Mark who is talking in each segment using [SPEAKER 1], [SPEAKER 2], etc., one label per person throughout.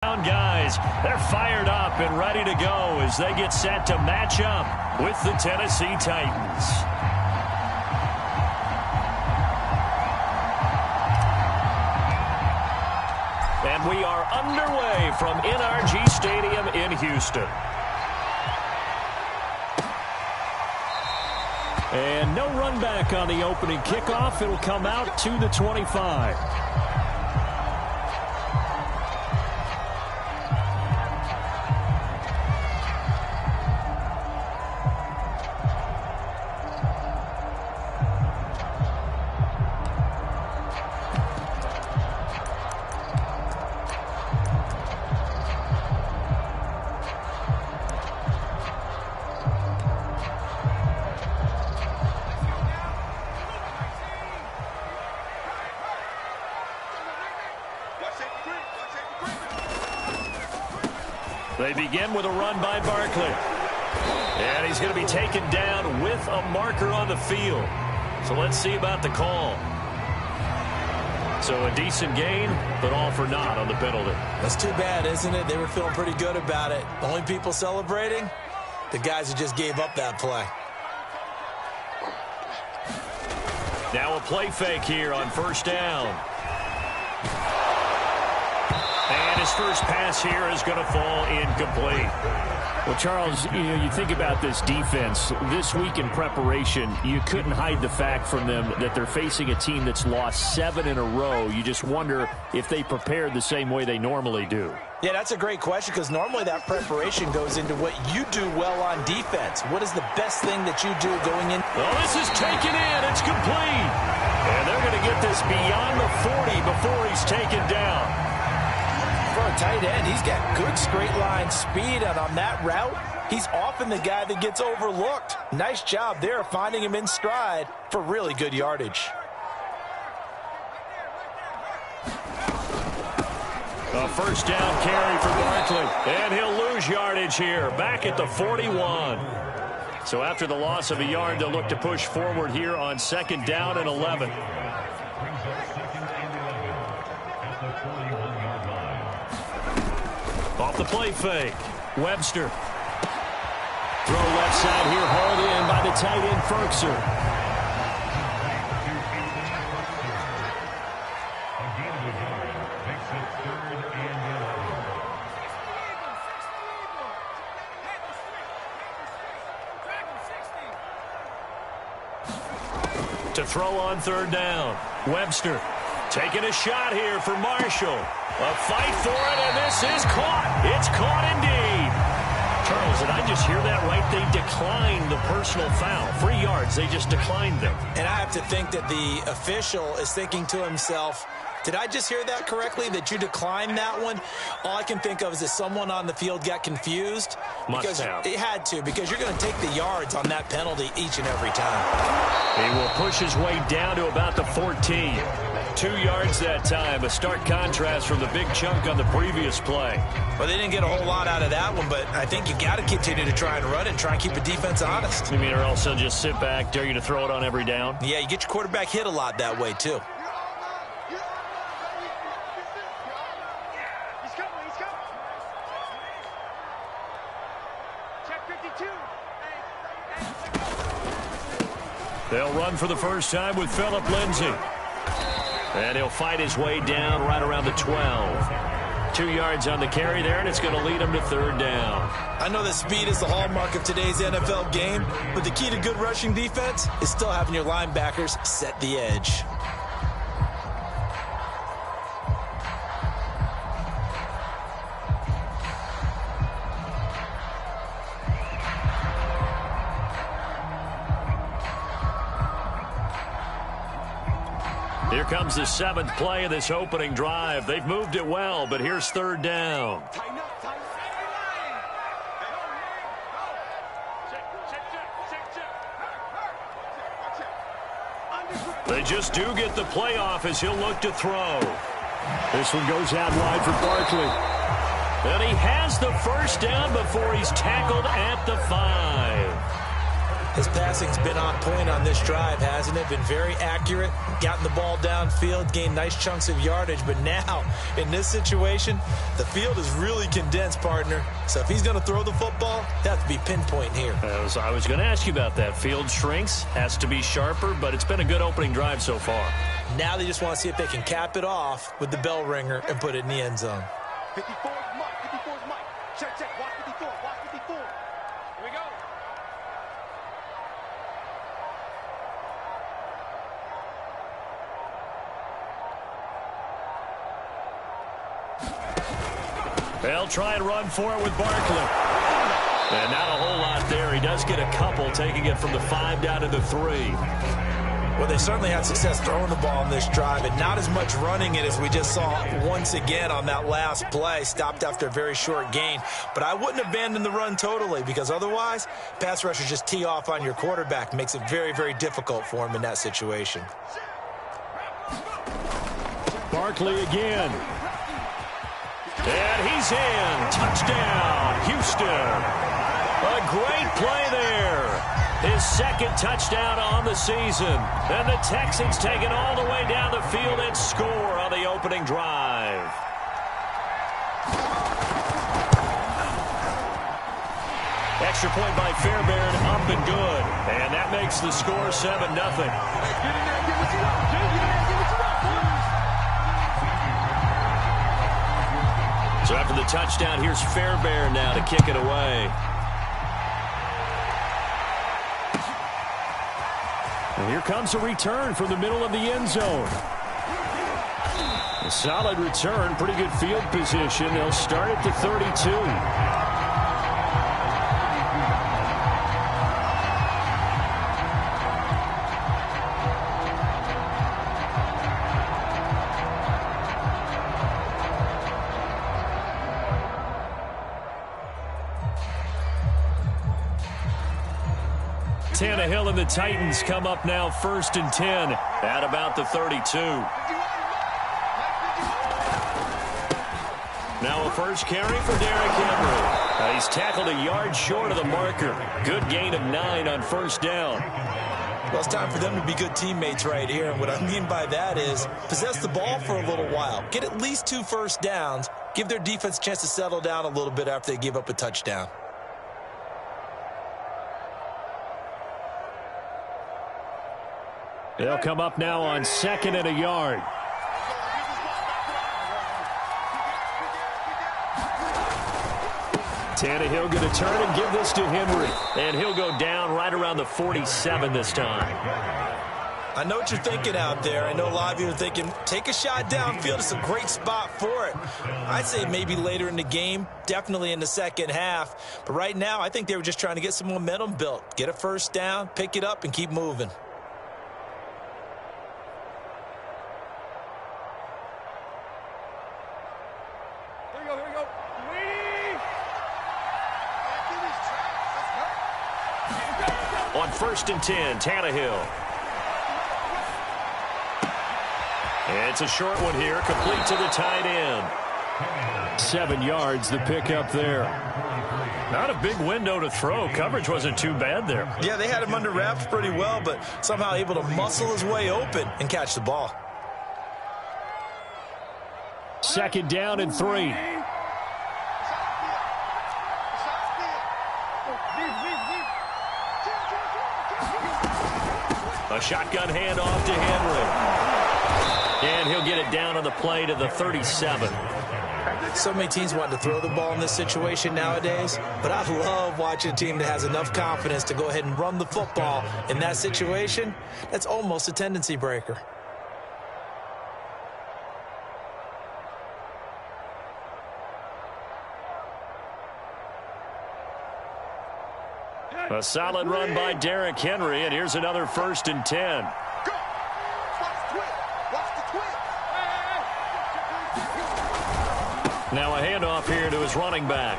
[SPEAKER 1] Guys, they're fired up and ready to go as they get set to match up with the Tennessee Titans. And we are underway from NRG Stadium in Houston. And no run back on the opening kickoff. It'll come out to the 25. They begin with a run by Barkley. And he's going to be taken down with a marker on the field. So let's see about the call. So a decent gain, but all for naught on the penalty.
[SPEAKER 2] That's too bad, isn't it? They were feeling pretty good about it. The only people celebrating, the guys who just gave up that play.
[SPEAKER 1] Now a play fake here on first down. And his first pass here is going to fall incomplete.
[SPEAKER 3] Well, Charles, you think about this defense. This week in preparation, you couldn't hide the fact from them that they're facing a team that's lost 7 in a row. You just wonder if they prepared the same way they normally do.
[SPEAKER 2] Yeah, that's a great question because normally that preparation goes into what you do well on defense. What is the best thing that you do going in?
[SPEAKER 1] Well, this is taken in. It's complete. And they're going to get this beyond the 40 before he's taken down.
[SPEAKER 2] For a tight end, he's got good straight line speed, and on that route, he's often the guy that gets overlooked. Nice job there finding him in stride for really good yardage.
[SPEAKER 1] A first down carry for Barkley, and he'll lose yardage here, back at the 41. So after the loss of a yard, they'll look to push forward here on second down and 11. Off the play fake, Webster. Throw left side here, hauled in by the tight end, Ferkser. To throw on third down, Webster taking a shot here for Marshall. A fight for it, and this is caught. It's caught indeed. Charles, did I just hear that right? They declined the personal foul. 3 yards, they just declined them.
[SPEAKER 2] And I have to think that the official is thinking to himself, did I just hear that correctly, that you declined that one? All I can think of is that someone on the field got confused.
[SPEAKER 1] Must have.
[SPEAKER 2] It had to, because you're going to take the yards on that penalty each and every time.
[SPEAKER 1] He will push his way down to about the 14. 2 yards that time. A stark contrast from the big chunk on the previous play.
[SPEAKER 2] Well, they didn't get a whole lot out of that one, but I think you got to continue to try and run it and try and keep the defense honest.
[SPEAKER 1] You mean, or else they'll just sit back, dare you to throw it on every down?
[SPEAKER 2] Yeah, you get your quarterback hit a lot that way, too.
[SPEAKER 1] They'll run for the first time with Phillip Lindsay. And he'll fight his way down right around the 12. 2 yards on the carry there, and it's going to lead him to third down.
[SPEAKER 2] I know that speed is the hallmark of today's NFL game, but the key to good rushing defense is still having your linebackers set the edge.
[SPEAKER 1] Here comes the 7th play of this opening drive. They've moved it well, but here's third down. They just do get the playoff as he'll look to throw.
[SPEAKER 3] This one goes out wide for Barkley.
[SPEAKER 1] And he has the first down before he's tackled at the 5.
[SPEAKER 2] His passing's been on point on this drive, hasn't it? Been very accurate, gotten the ball downfield, gained nice chunks of yardage. But now, in this situation, the field is really condensed, partner. So if he's going to throw the football, that has to be pinpoint here.
[SPEAKER 3] I was going to ask you about that. Field shrinks, has to be sharper, but it's been a good opening drive so far.
[SPEAKER 2] Now they just want to see if they can cap it off with the bell ringer and put it in the end zone.
[SPEAKER 4] 54 is Mike. 54 is Mike. Check, check. Watch 54. Watch 54. Here we go.
[SPEAKER 3] They'll try and run for it with Barkley. And not a whole lot there. He does get a couple, taking it from the 5 down to the 3.
[SPEAKER 2] Well, they certainly had success throwing the ball in this drive, and not as much running it as we just saw once again on that last play. Stopped after a very short gain. But I wouldn't abandon the run totally, because otherwise, pass rushers just tee off on your quarterback. Makes it very, very difficult for him in that situation.
[SPEAKER 3] Barkley again. And he's in. Touchdown, Houston. A great play there. His second touchdown on the season. And the Texans take it all the way down the field and score on the opening drive. Extra point by Fairbairn, up and good. And that makes the score 7-0. So after the touchdown, here's Fairbairn now to kick it away. And here comes a return from the middle of the end zone. A solid return, pretty good field position. They'll start at the 32. Tannehill and the Titans come up now 1st and 10 at about the 32. Now a first carry for Derrick Henry. He's tackled a yard short of the marker. Good gain of 9 on 1st down.
[SPEAKER 2] Well, it's time for them to be good teammates right here. And what I mean by that is possess the ball for a little while. Get at least 2 first downs. Give their defense a chance to settle down a little bit after they give up a touchdown.
[SPEAKER 3] They'll come up now on 2nd and a yard. Tannehill going to turn and give this to Henry. And he'll go down right around the 47 this time.
[SPEAKER 2] I know what you're thinking out there. I know a lot of you are thinking, take a shot downfield. It's a great spot for it. I'd say maybe later in the game, definitely in the second half. But right now, I think they were just trying to get some momentum built. Get a first down, pick it up, and keep moving.
[SPEAKER 3] On 1st and 10, Tannehill. It's a short one here, complete to the tight end. 7 yards, the pickup there. Not a big window to throw. Coverage wasn't too bad there.
[SPEAKER 2] Yeah, they had him under wraps pretty well, but somehow able to muscle his way open and catch the ball.
[SPEAKER 3] 2nd down and 3. A shotgun handoff to Henry. And he'll get it down on the play to the 37.
[SPEAKER 2] So many teams want to throw the ball in this situation nowadays, but I love watching a team that has enough confidence to go ahead and run the football in that situation. That's almost a tendency breaker.
[SPEAKER 3] A solid run by Derrick Henry, and here's another 1st and 10. Now a handoff here to his running back.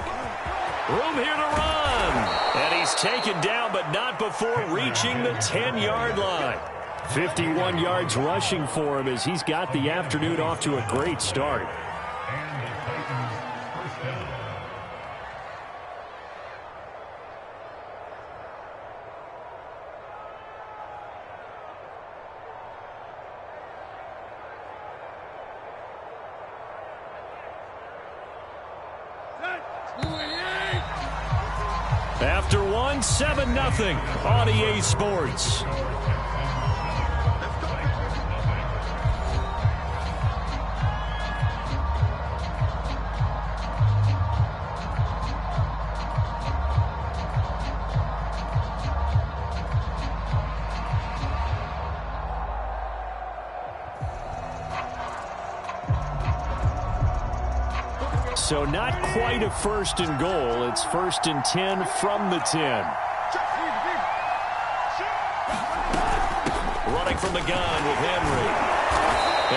[SPEAKER 3] Room here to run. And he's taken down, but not before reaching the 10-yard line. 51 yards rushing for him as he's got the afternoon off to a great start. It's 7-0 on EA Sports. So not quite a 1st and goal. It's 1st and 10 from the 10.
[SPEAKER 1] Running from the gun with Henry.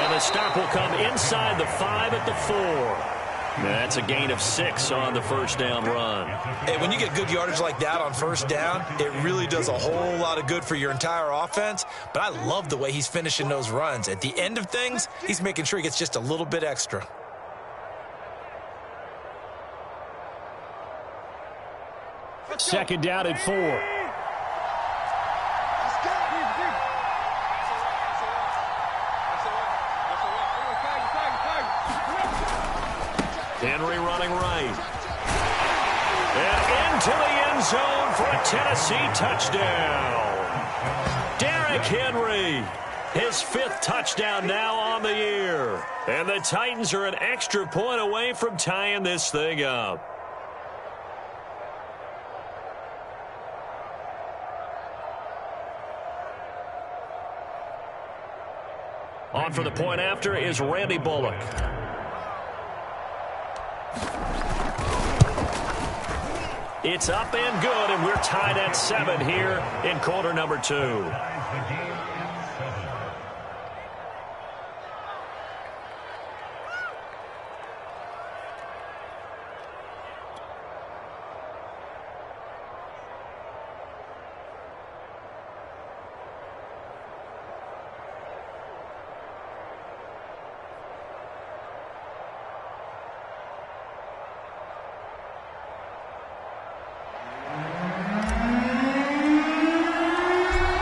[SPEAKER 1] And the stop will come inside the 5 at the 4. That's a gain of 6 on the first down run.
[SPEAKER 2] Hey, when you get good yardage like that on first down, it really does a whole lot of good for your entire offense. But I love the way he's finishing those runs. At the end of things, he's making sure he gets just a little bit extra.
[SPEAKER 3] Second down and 4.
[SPEAKER 1] Henry running right. And into the end zone for a Tennessee touchdown. Derrick Henry, his 5th touchdown now on the year. And the Titans are an extra point away from tying this thing up. On for the point after is Randy Bullock. It's up and good, and we're tied at 7 here in quarter number 2.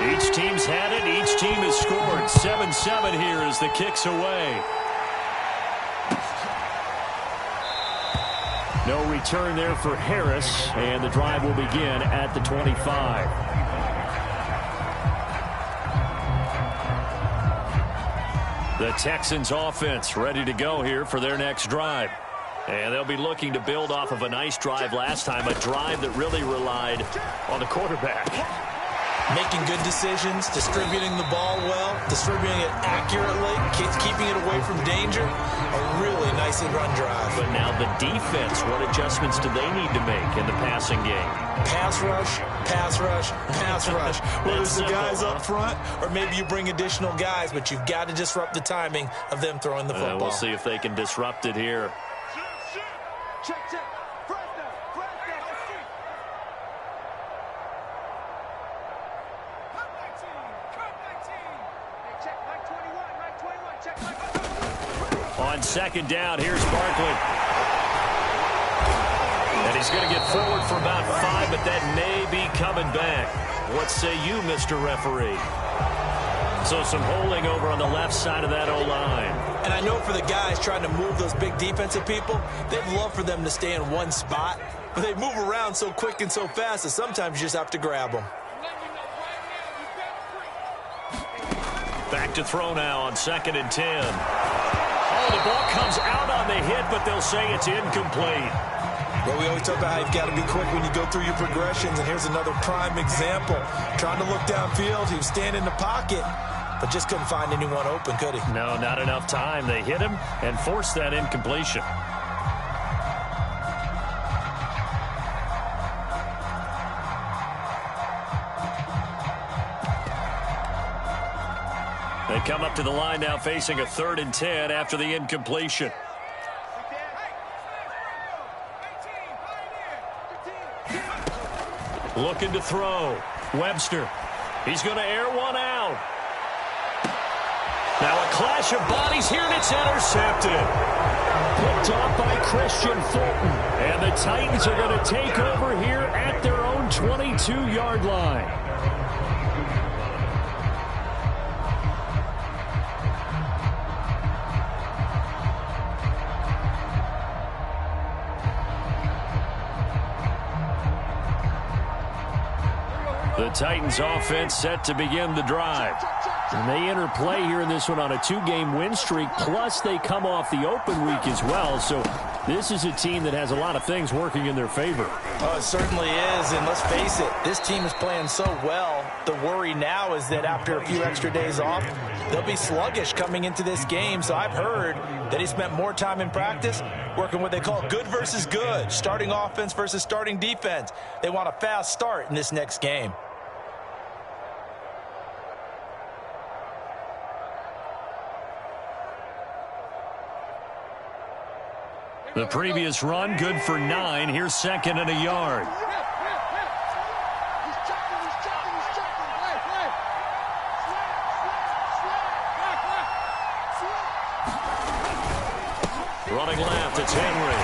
[SPEAKER 1] Each team's had it. Each team has scored. 7-7 here as the kick's away.
[SPEAKER 3] No return there for Harris, and the drive will begin at the 25. The Texans offense ready to go here for their next drive. And they'll be looking to build off of a nice drive last time, a drive that really relied on the quarterback.
[SPEAKER 2] Making good decisions, distributing the ball well, distributing it accurately, keeping it away from danger. A really nicely run drive.
[SPEAKER 1] But now the defense, what adjustments do they need to make in the passing game?
[SPEAKER 2] Pass rush, pass rush, pass rush. Whether it's the guys up front or maybe you bring additional guys, but you've got to disrupt the timing of them throwing the football.
[SPEAKER 1] We'll see if they can disrupt it here.
[SPEAKER 4] Check, check. First down, first down. Let's see. Cut my team. Hey, check Mike 21, Mike 21. Check Mike 21.
[SPEAKER 1] On second down, here's Barkley. And he's going to get forward for about 5, but that may be coming back. What say you, Mr. Referee? So some holding over on the left side of that O-line.
[SPEAKER 2] And I know for the guys trying to move those big defensive people, they'd love for them to stay in one spot. But they move around so quick and so fast that sometimes you just have to grab them.
[SPEAKER 1] Back to throw now on 2nd and 10. Oh, the ball comes out on the hit, but they'll say it's incomplete.
[SPEAKER 2] Well, we always talk about how you've got to be quick when you go through your progressions, and here's another prime example. Trying to look downfield, he was standing in the pocket, but just couldn't find anyone open, could he?
[SPEAKER 1] No, not enough time. They hit him and forced that incompletion. They come up to the line now facing a 3rd and 10 after the incompletion. Looking to throw. Webster. He's going to air one out. Now a clash of bodies here, and it's intercepted.
[SPEAKER 3] Picked off by Christian Fulton.
[SPEAKER 1] And the Titans are going to take over here
[SPEAKER 3] At their own 22-yard line. The Titans offense set to begin the drive. And they enter play here in this one on a 2-game win streak, plus they come off the open week as well. So this is a team that has a lot of things working in their favor.
[SPEAKER 2] Oh, it certainly is, and let's face it, this team is playing so well. The worry now is that after a few extra days off, they'll be sluggish coming into this game. So I've heard that he spent more time in practice working what they call good versus good, starting offense versus starting defense. They want a fast start in this next game.
[SPEAKER 3] The previous run, good for 9. Here's second and a yard. Running left, it's Henry.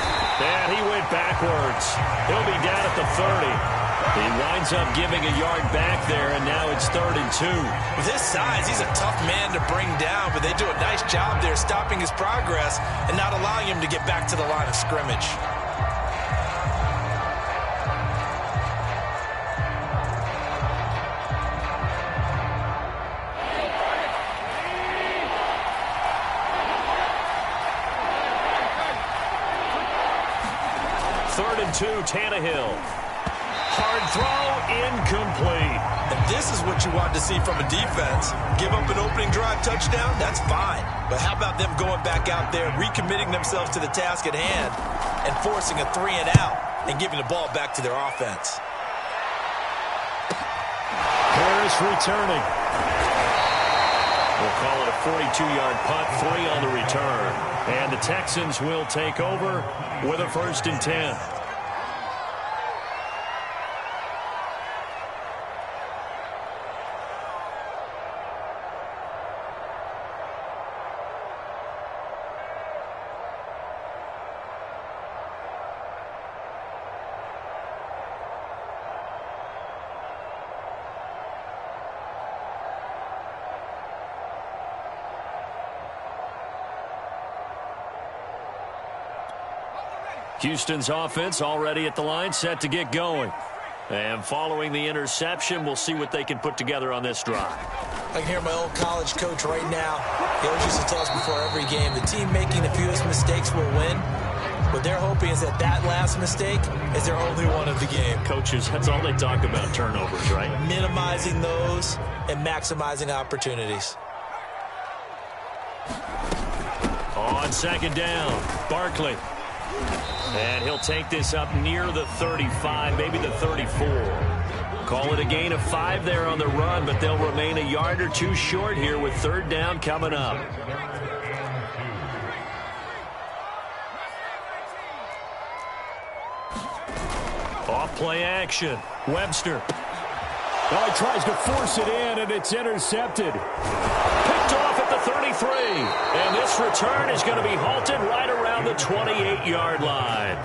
[SPEAKER 3] And he went backwards. He'll be down at the 30. He winds up giving a yard back there, and now it's 3rd and 2.
[SPEAKER 2] With his size, he's a tough man to bring down, but they do a nice job there stopping his progress and not allowing him to get back to the line of scrimmage.
[SPEAKER 3] Third and 2, Tannehill. Hard throw, incomplete.
[SPEAKER 2] And this is what you want to see from a defense. Give up an opening drive touchdown, that's fine. But how about them going back out there, recommitting themselves to the task at hand, and forcing a 3 and out, and giving the ball back to their offense.
[SPEAKER 3] Harris returning. We'll call it a 42-yard punt, 3 on the return. And the Texans will take over with a 1st and 10. Houston's offense already at the line, set to get going. And following the interception, we'll see what they can put together on this drive.
[SPEAKER 2] I can hear my old college coach right now. He always used to tell us before every game, the team making the fewest mistakes will win. What they're hoping is that that last mistake is their only one of the game.
[SPEAKER 3] Coaches, that's all they talk about, turnovers, right?
[SPEAKER 2] Minimizing those and maximizing opportunities.
[SPEAKER 3] On 2nd down, Barkley. And he'll take this up near the 35, maybe the 34. Call it a gain of 5 there on the run, but they'll remain a yard or 2 short here with 3rd down coming up. Off play action. Webster. Oh, he tries to force it in, and it's intercepted. Picked off at the 33. And this return is going to be halted right around the 28-yard line.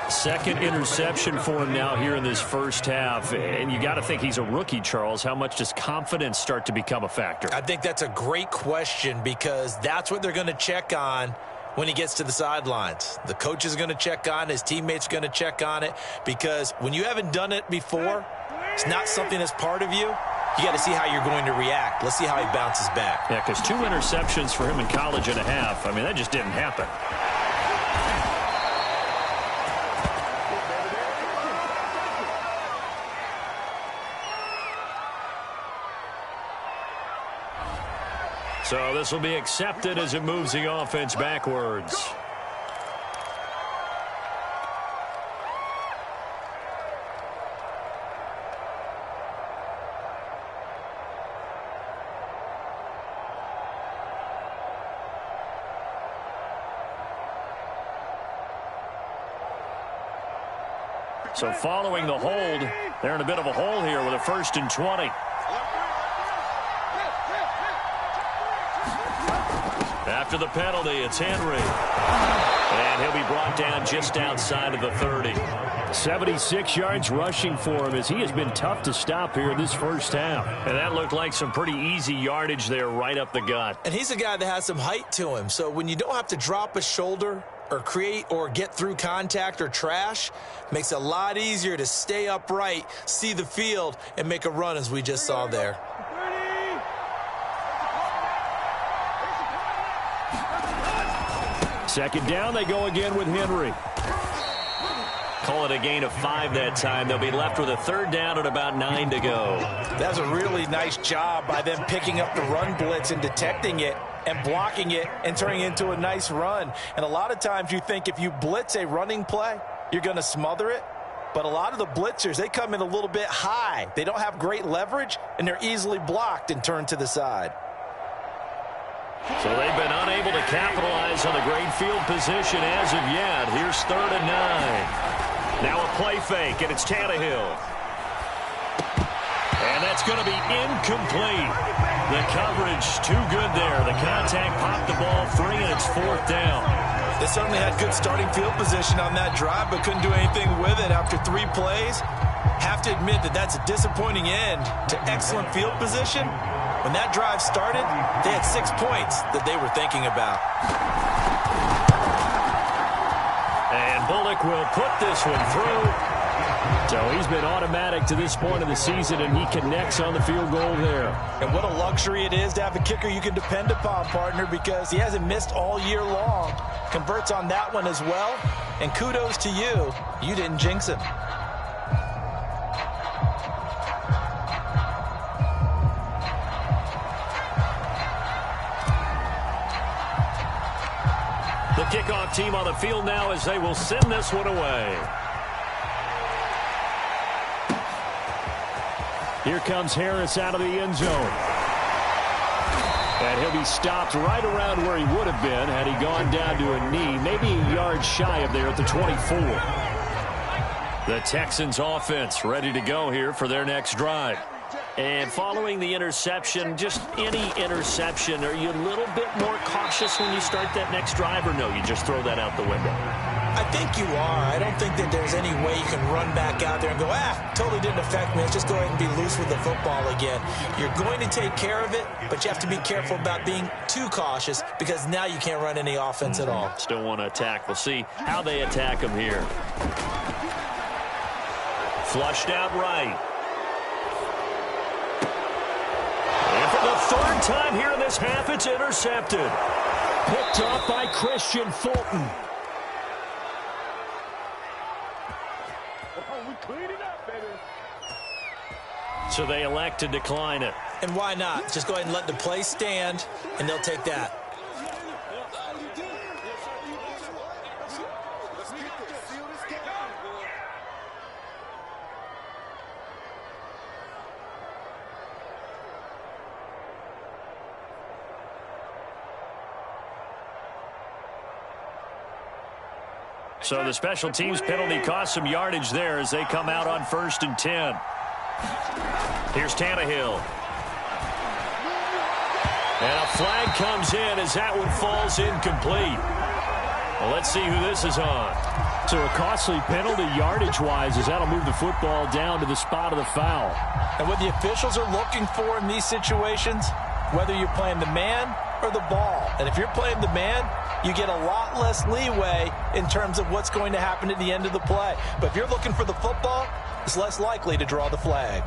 [SPEAKER 3] 2nd interception for him now here in this first half. And you got to think he's a rookie, Charles. How much does confidence start to become a factor?
[SPEAKER 2] I think that's a great question because that's what they're going to check on when he gets to the sidelines. The coach is going to check on it. His teammates are going to check on it because when you haven't done it before, it's not something that's part of you. You got to see how you're going to react. Let's see how he bounces back.
[SPEAKER 3] Yeah, because 2 interceptions for him in college and a half. I mean, that just didn't happen. So this will be accepted as it moves the offense backwards. So following the hold, they're in a bit of a hole here with a 1st and 20. After the penalty, it's Henry. And he'll be brought down just outside of the 30. 76 yards rushing for him as he has been tough to stop here in this first half. And that looked like some pretty easy yardage there right up the gut.
[SPEAKER 2] And he's a guy that has some height to him. So when you don't have to drop a shoulder or create or get through contact or trash, makes it a lot easier to stay upright, see the field, and make a run as we just saw there.
[SPEAKER 3] Second down, they go again with Henry.
[SPEAKER 1] Call it a gain of 5 that time. They'll be left with a third down at about 9 to go.
[SPEAKER 2] That's a really nice job by them picking up the run blitz and detecting it and blocking it and turning it into a nice run. And a lot of times you think if you blitz a running play, you're going to smother it. But a lot of the blitzers, they come in a little bit high. They don't have great leverage, and they're easily blocked and turned to the side.
[SPEAKER 1] So they've been unable to capitalize on the great field position as of yet. Here's 3rd and 9. Now a play fake, and it's Tannehill. And that's going to be incomplete. The coverage too good there. The contact popped the ball free, and it's 4th down.
[SPEAKER 2] They certainly had good starting field position on that drive, but couldn't do anything with it after 3 plays. Have to admit that that's a disappointing end to excellent field position. When that drive started, they had 6 points that they were thinking about.
[SPEAKER 1] And Bullock will put this one through.
[SPEAKER 3] So he's been automatic to this point of the season, and he connects on the field goal there.
[SPEAKER 2] And what a luxury it is to have a kicker you can depend upon, partner, because he hasn't missed all year long. Converts on that one as well. And kudos to you. You didn't jinx him.
[SPEAKER 1] The kickoff team on the field now as they will send this one away.
[SPEAKER 3] Here comes Harris out of the end zone. And he'll be stopped right around where he would have been had he gone down to a knee, maybe a yard shy of there at the 24.
[SPEAKER 1] The Texans offense ready to go here for their next drive. And following the interception, just any interception, are you a little bit more cautious when you start that next drive, or no, you just throw that out the window?
[SPEAKER 2] I think you are. I don't think that there's any way you can run back out there and go, totally didn't affect me. Let's just go ahead and be loose with the football again. You're going to take care of it, but you have to be careful about being too cautious because now you can't run any offense at all.
[SPEAKER 1] Still want to attack. We'll see how they attack them here. Flushed out right. And for the 3rd time here in this half, it's intercepted.
[SPEAKER 3] Picked off by Christian Fulton.
[SPEAKER 1] So they elect to decline it.
[SPEAKER 2] And why not? Just go ahead and let the play stand, and they'll take that.
[SPEAKER 1] So the special teams penalty cost some yardage there as they come out on 1st and 10. Here's Tannehill. And a flag comes in as that one falls incomplete. Well, let's see who this is on.
[SPEAKER 3] So a costly penalty yardage-wise as that'll move the football down to the spot of the foul.
[SPEAKER 2] And what the officials are looking for in these situations, whether you're playing the man or the ball. And if you're playing the man, you get a lot less leeway in terms of what's going to happen at the end of the play. But if you're looking for the football, it's less likely to draw the flag.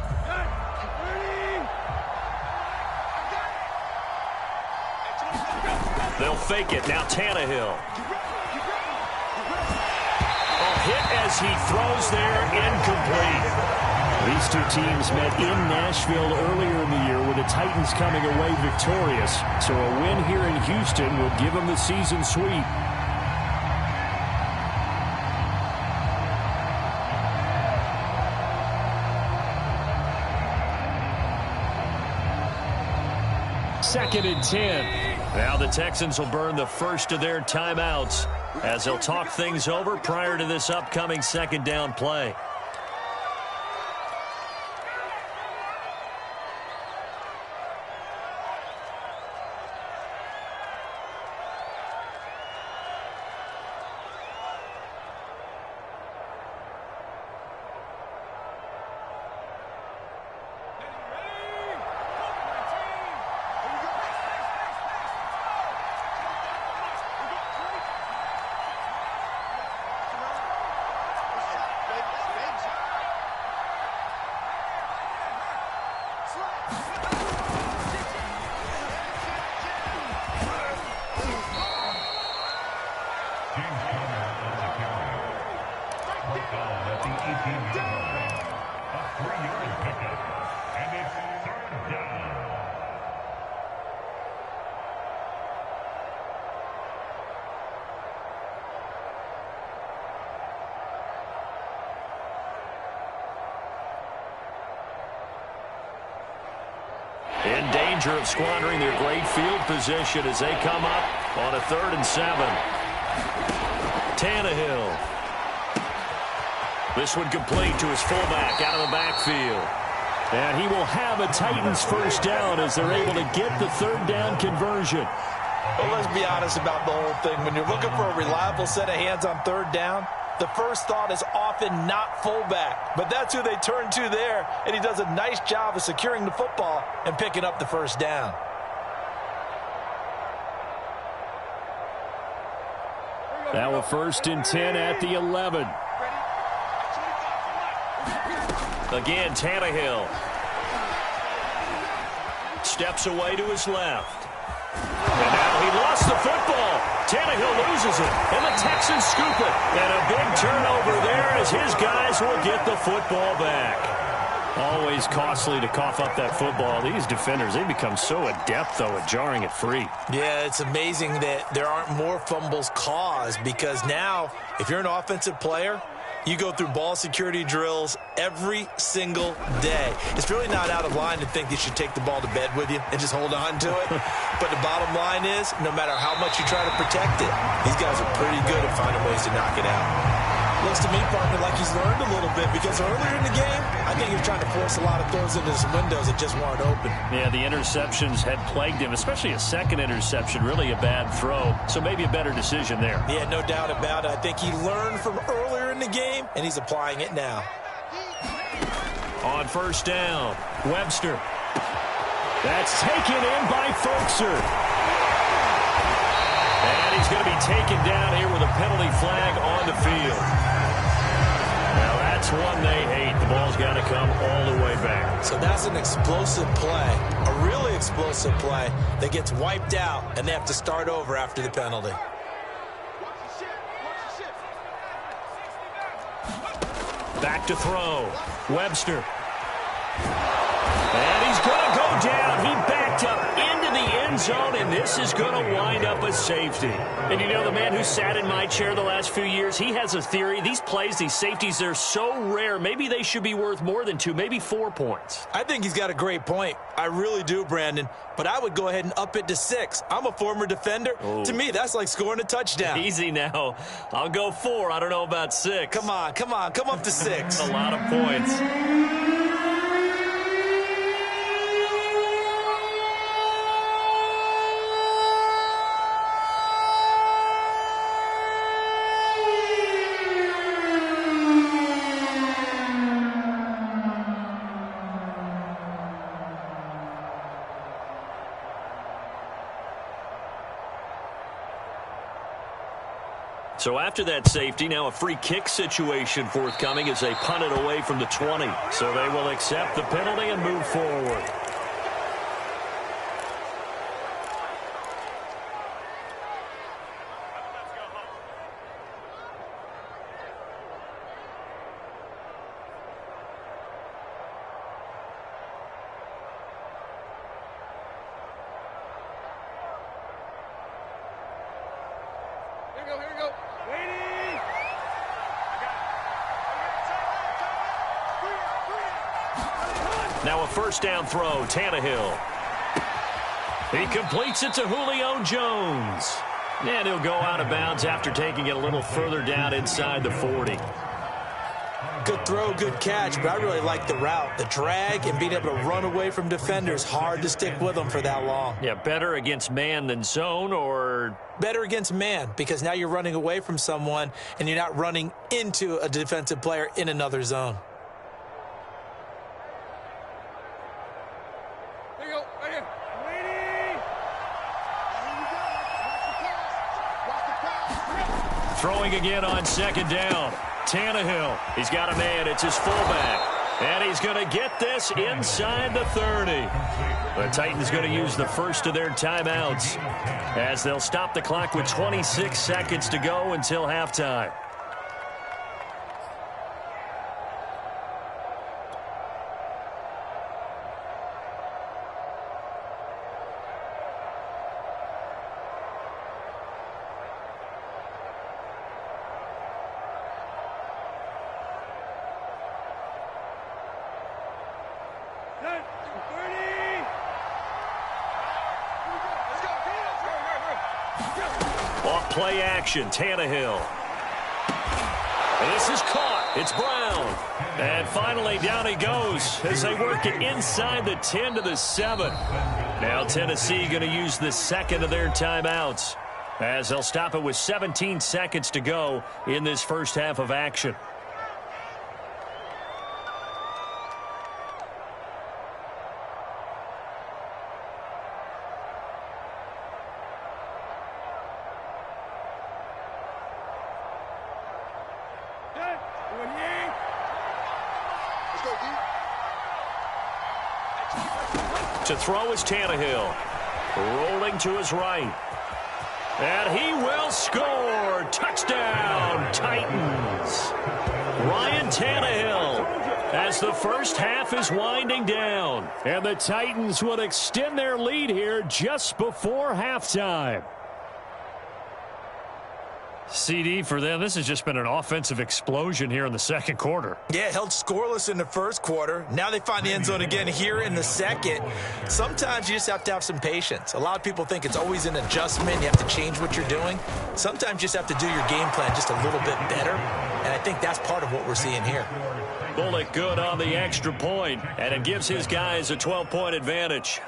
[SPEAKER 1] They'll fake it. Now Tannehill. A hit as he throws there, incomplete.
[SPEAKER 3] These two teams met in Nashville earlier in the year with the Titans coming away victorious. So a win here in Houston will give them the season sweep. Second and 10.
[SPEAKER 1] Now the Texans will burn the first of their timeouts as they'll talk things over prior to this upcoming 2nd down play. In danger of squandering their great field position as they come up on a 3rd and 7. Tannehill. This one complete to his fullback out of the backfield.
[SPEAKER 3] And he will have a Titans first down as they're able to get the 3rd down conversion.
[SPEAKER 2] Well, let's be honest about the whole thing. When you're looking for a reliable set of hands on 3rd down, the first thought is often not fullback. But that's who they turn to there, and he does a nice job of securing the football and picking up the first down.
[SPEAKER 3] Now a 1st and 10 at the 11.
[SPEAKER 1] Again, Tannehill. Steps away to his left. And now he lost the football. Tannehill loses it, and the Texans scoop it. And a big turnover there as his guys will get the football back.
[SPEAKER 3] Always costly to cough up that football. These defenders, they become so adept, though, at jarring it free.
[SPEAKER 2] Yeah, it's amazing that there aren't more fumbles caused because now, if you're an offensive player, you go through ball security drills every single day. It's really not out of line to think you should take the ball to bed with you and just hold on to it. But the bottom line is, no matter how much you try to protect it, these guys are pretty good at finding ways to knock it out. Looks to me, partner, like he's learned a little bit because earlier in the game, I think he was trying to force a lot of throws into some windows that just weren't open.
[SPEAKER 3] Yeah, the interceptions had plagued him, especially a second interception, really a bad throw. So maybe a better decision there.
[SPEAKER 2] Yeah, no doubt about it. I think he learned from earlier in the game, and he's applying it now.
[SPEAKER 1] On 1st down, Webster.
[SPEAKER 3] That's taken in by Folkser.
[SPEAKER 1] And he's going to be taken down here with a penalty flag on the field. Now that's one they hate. The ball's got to come all the way back.
[SPEAKER 2] So that's an explosive play, a really explosive play that gets wiped out, and they have to start over after the penalty.
[SPEAKER 1] Back to throw. Webster. And he's going to go down. He backed up into the end zone, and this is going to wind up a safety. And you know, the man who sat in my chair the last few years, he has a theory. These plays, these safeties, they're so rare. Maybe they should be worth more than 2, maybe 4 points.
[SPEAKER 2] I think he's got a great point. I really do, Brandon. But I would go ahead and up it to 6. I'm a former defender.
[SPEAKER 1] Oh.
[SPEAKER 2] To me, that's like scoring a touchdown.
[SPEAKER 1] Easy now. I'll go 4. I don't know about 6.
[SPEAKER 2] Come on. Come up to 6.
[SPEAKER 1] A lot of points. So after that safety, now a free kick situation forthcoming as they punt it away from the 20. So they will accept the penalty and move forward. Now a 1st down throw, Tannehill. He completes it to Julio Jones. And he'll go out of bounds after taking it a little further down inside the 40.
[SPEAKER 2] Good throw, good catch, but I really like the route. The drag and being able to run away from defenders, hard to stick with them for that long.
[SPEAKER 1] Yeah, better against man than zone, or
[SPEAKER 2] better against man, because now you're running away from someone and you're not running into a defensive player in another zone.
[SPEAKER 1] Throwing again on 2nd down. Tannehill. He's got a man. It's his fullback. And he's going to get this inside the 30. The Titans going to use the first of their timeouts as they'll stop the clock with 26 seconds to go until halftime. Off play action, Tannehill. And this is caught. It's Brown. And finally, down he goes as they work it inside the 10 to the 7. Now Tennessee going to use the second of their timeouts as they'll stop it with 17 seconds to go in this first half of action. To throw is Tannehill. Rolling to his right. And he will score. Touchdown, Titans. Ryan Tannehill as the first half is winding down.
[SPEAKER 3] And the Titans will extend their lead here just before halftime.
[SPEAKER 1] CD, for them, this has just been an offensive explosion here in the second quarter.
[SPEAKER 2] Yeah, held scoreless in the first quarter. Now they find the end zone again here in the second. Sometimes you just have to have some patience. A lot of people think it's always an adjustment. You have to change what you're doing. Sometimes you just have to do your game plan just a little bit better. And I think that's part of what we're seeing here.
[SPEAKER 1] Bullock good on the extra point, and it gives his guys a 12-point advantage.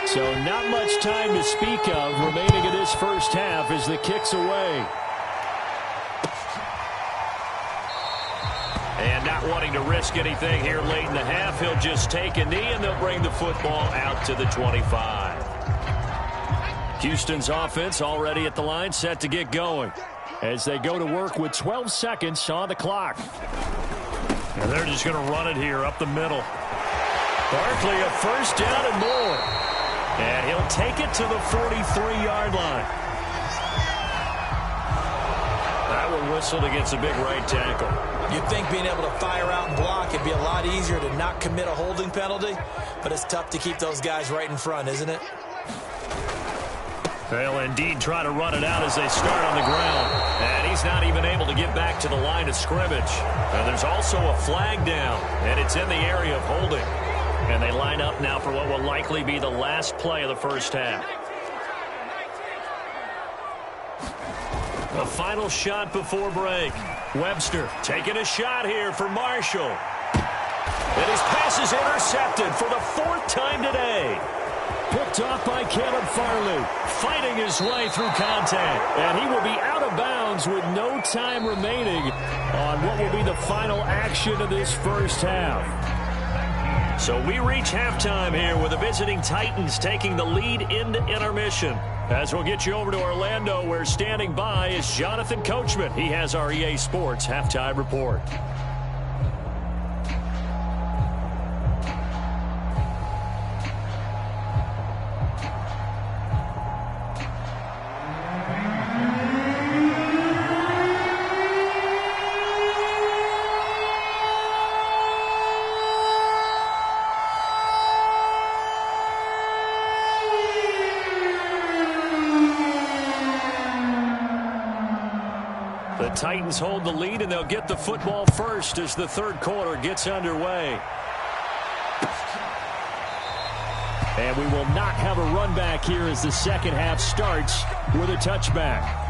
[SPEAKER 3] So not much time to speak of remaining in this first half as the kick's away.
[SPEAKER 1] And not wanting to risk anything here late in the half, he'll just take a knee and they'll bring the football out to the 25. Houston's offense already at the line, set to get going
[SPEAKER 3] as they go to work with 12 seconds on the clock.
[SPEAKER 1] And they're just going to run it here up the middle. Barkley a first down and more. And he'll take it to the 43-yard line. That one whistled against a big right tackle.
[SPEAKER 2] You'd think being able to fire out and block it'd be a lot easier to not commit a holding penalty, but it's tough to keep those guys right in front, isn't it?
[SPEAKER 1] They'll indeed try to run it out as they start on the ground. And he's not even able to get back to the line of scrimmage. And there's also a flag down, and it's in the area of holding. And they line up now for what will likely be the last play of the first half. The final shot before break. Webster taking a shot here for Marshall. And his pass is intercepted for the fourth time today.
[SPEAKER 3] Picked off by Caleb Farley.
[SPEAKER 1] Fighting his way through contact.
[SPEAKER 3] And he will be out of bounds with no time remaining on what will be the final action of this first half.
[SPEAKER 1] So we reach halftime here with the visiting Titans taking the lead into intermission. As we'll get you over to Orlando, where standing by is Jonathan Coachman. He has our EA Sports halftime report. Titans hold the lead, and they'll get the football first as the third quarter gets underway.
[SPEAKER 3] And we will not have a run back here as the second half starts with a touchback.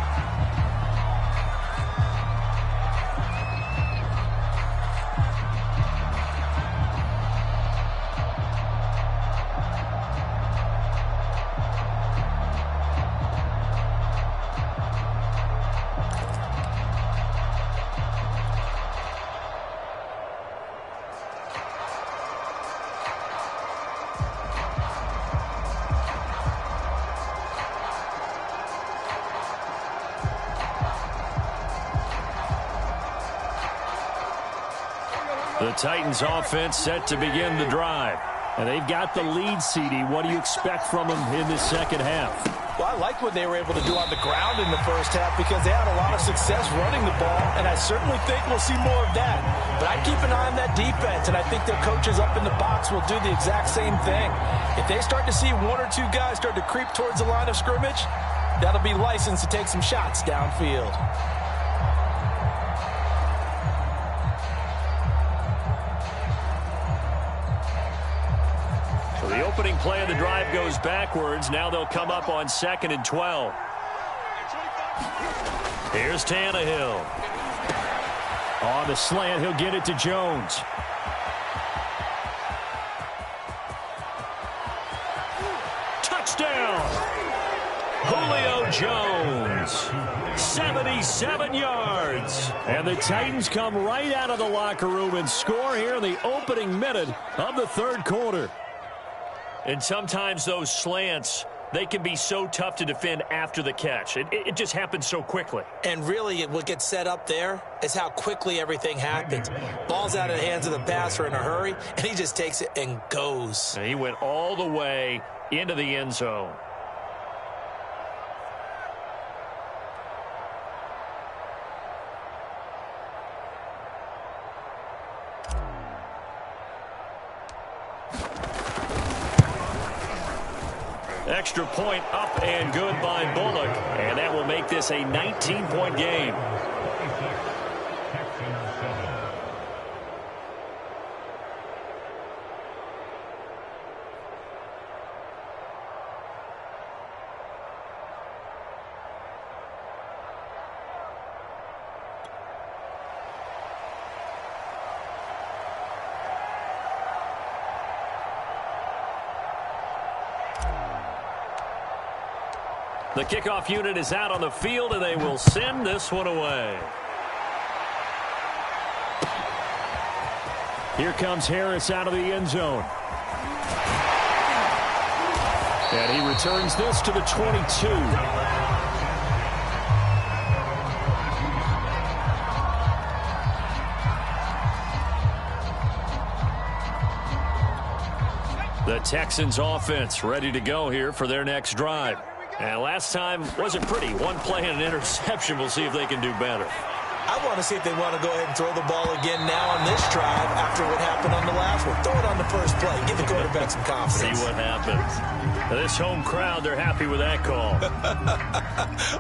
[SPEAKER 1] The Titans offense set to begin the drive.
[SPEAKER 3] And they've got the lead, CD. What do you expect from them in this second half?
[SPEAKER 2] Well, I like what they were able to do on the ground in the first half because they had a lot of success running the ball, and I certainly think we'll see more of that. But I'd keep an eye on that defense, and I think their coaches up in the box will do the exact same thing. If they start to see one or two guys start to creep towards the line of scrimmage, that'll be licensed to take some shots downfield.
[SPEAKER 3] The opening play of the drive goes backwards. Now they'll come up on 2nd and 12. Here's Tannehill. On the slant, he'll get it to Jones. Touchdown! Julio Jones. 77 yards. And the Titans come right out of the locker room and score here in the opening minute of the third quarter. And sometimes those slants, they can be so tough to defend after the catch. It just happens so quickly.
[SPEAKER 2] And really, what gets set up there is how quickly everything happens. Ball's out of the hands of the passer in a hurry, and he just takes it and goes.
[SPEAKER 3] And he went all the way into the end zone. Extra point up and good by Bullock. And that will make this a 19-point game. The kickoff unit is out on the field, and they will send this one away. Here comes Harris out of the end zone. And he returns this to the 22. The Texans offense ready to go here for their next drive. And last time wasn't pretty. One play and an interception. We'll see if they can do better.
[SPEAKER 2] I want to see if they want to go ahead and throw the ball again now on this drive after what happened on the last one. Throw it on the first play. Give the quarterback some confidence.
[SPEAKER 3] See what happens. This home crowd, they're happy with that call.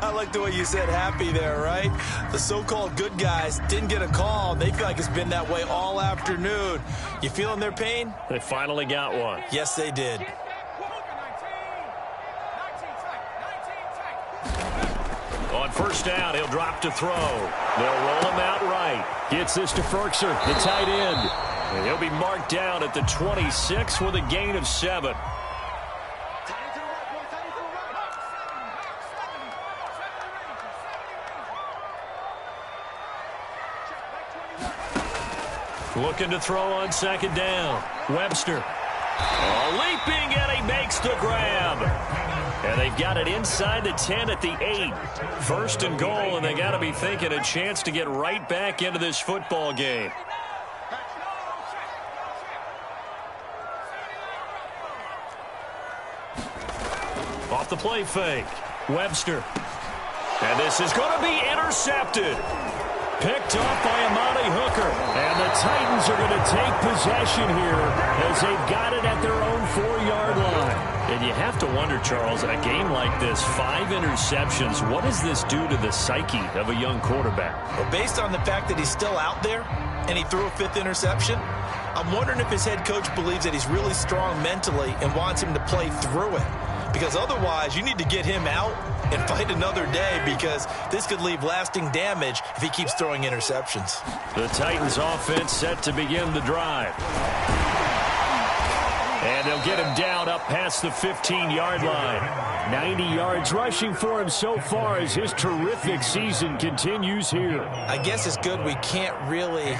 [SPEAKER 2] I like the way you said happy there, right? The so-called good guys didn't get a call. They feel like it's been that way all afternoon. You feeling their pain?
[SPEAKER 3] They finally got one.
[SPEAKER 2] Yes, they did.
[SPEAKER 3] On first down, he'll drop to throw. They'll roll him out right. Gets this to Ferkser, the tight end. And he'll be marked down at the 26 with a gain of 7. Looking to throw on second down. Webster. Leaping, and he makes the grab. And they've got it inside the 10 at the 8. First and goal, and they got to be thinking a chance to get right back into this football game. Off the play fake. Webster. And this is going to be intercepted. Picked off by Amani Hooker. And the Titans are going to take possession here as they've got it at their own 4-yard line. And you have to wonder, Charles, in a game like this, 5 interceptions, what does this do to the psyche of a young quarterback?
[SPEAKER 2] Well, based on the fact that he's still out there and he threw a 5th interception, I'm wondering if his head coach believes that he's really strong mentally and wants him to play through it. Because otherwise, you need to get him out and fight another day, because this could leave lasting damage if he keeps throwing interceptions.
[SPEAKER 3] The Titans offense set to begin the drive. And they'll get him down up past the 15-yard line. 90 yards rushing for him so far as his terrific season continues here.
[SPEAKER 2] I guess it's good we can't really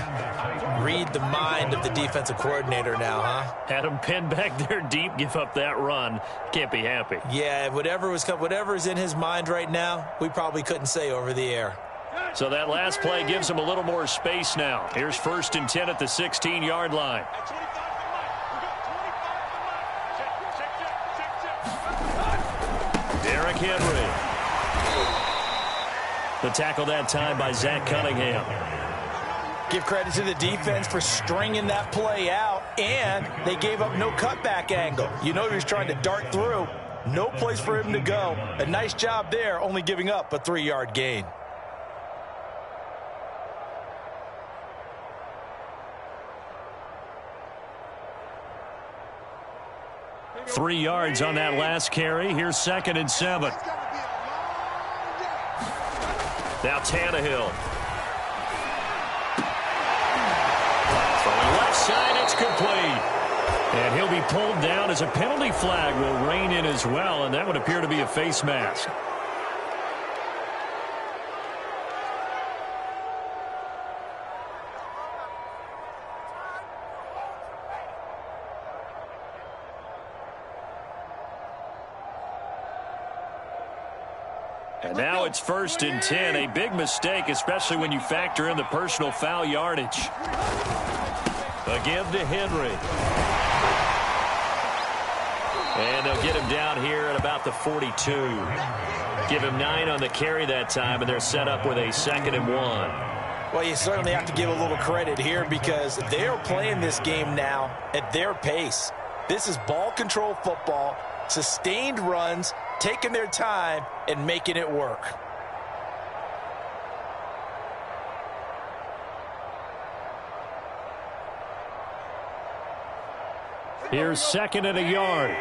[SPEAKER 2] read the mind of the defensive coordinator now, huh?
[SPEAKER 3] Had him pinned back there deep, give up that run. Can't be happy.
[SPEAKER 2] Yeah, whatever is in his mind right now, we probably couldn't say over the air.
[SPEAKER 3] So that last play gives him a little more space now. Here's 1st and 10 at the 16-yard line.
[SPEAKER 1] Henry. The tackle that time by Zach Cunningham.
[SPEAKER 2] Give credit to the defense for stringing that play out, and they gave up no cutback angle. You know he was trying to dart through. No place for him to go. A nice job there, only giving up a 3-yard gain.
[SPEAKER 1] Three yards on that last carry. Here's 2nd and 7. Now Tannehill. Throwing left side, it's complete. And he'll be pulled down as a penalty flag will rein in as well, and that would appear to be a face mask. And now it's 1st and 10. A big mistake, especially when you factor in the personal foul yardage. A give to Henry. And they'll get him down here at about the 42. Give him 9 on the carry that time, and they're set up with a 2nd and 1.
[SPEAKER 2] Well, you certainly have to give a little credit here because they are playing this game now at their pace. This is ball control football, sustained runs, taking their time and making it work.
[SPEAKER 1] Here's 2nd and a yard.